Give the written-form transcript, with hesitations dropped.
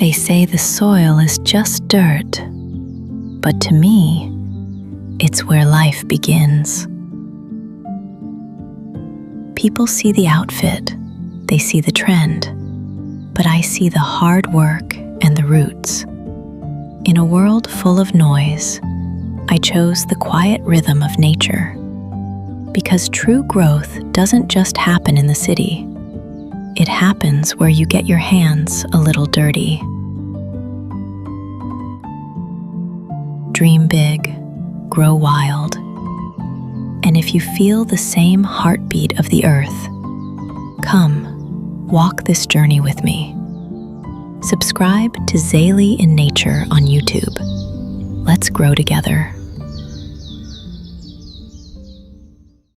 They say the soil is just dirt, but to me, it's where life begins. People see the outfit, they see the trend, but I see the hard work and the roots. In a world full of noise, I chose the quiet rhythm of nature, because true growth doesn't just happen in the city. It happens where you get your hands a little dirty. Dream big, grow wild, and if you feel the same heartbeat of the earth, come, walk this journey with me. Subscribe to Zaylee in Nature on YouTube. Let's grow together.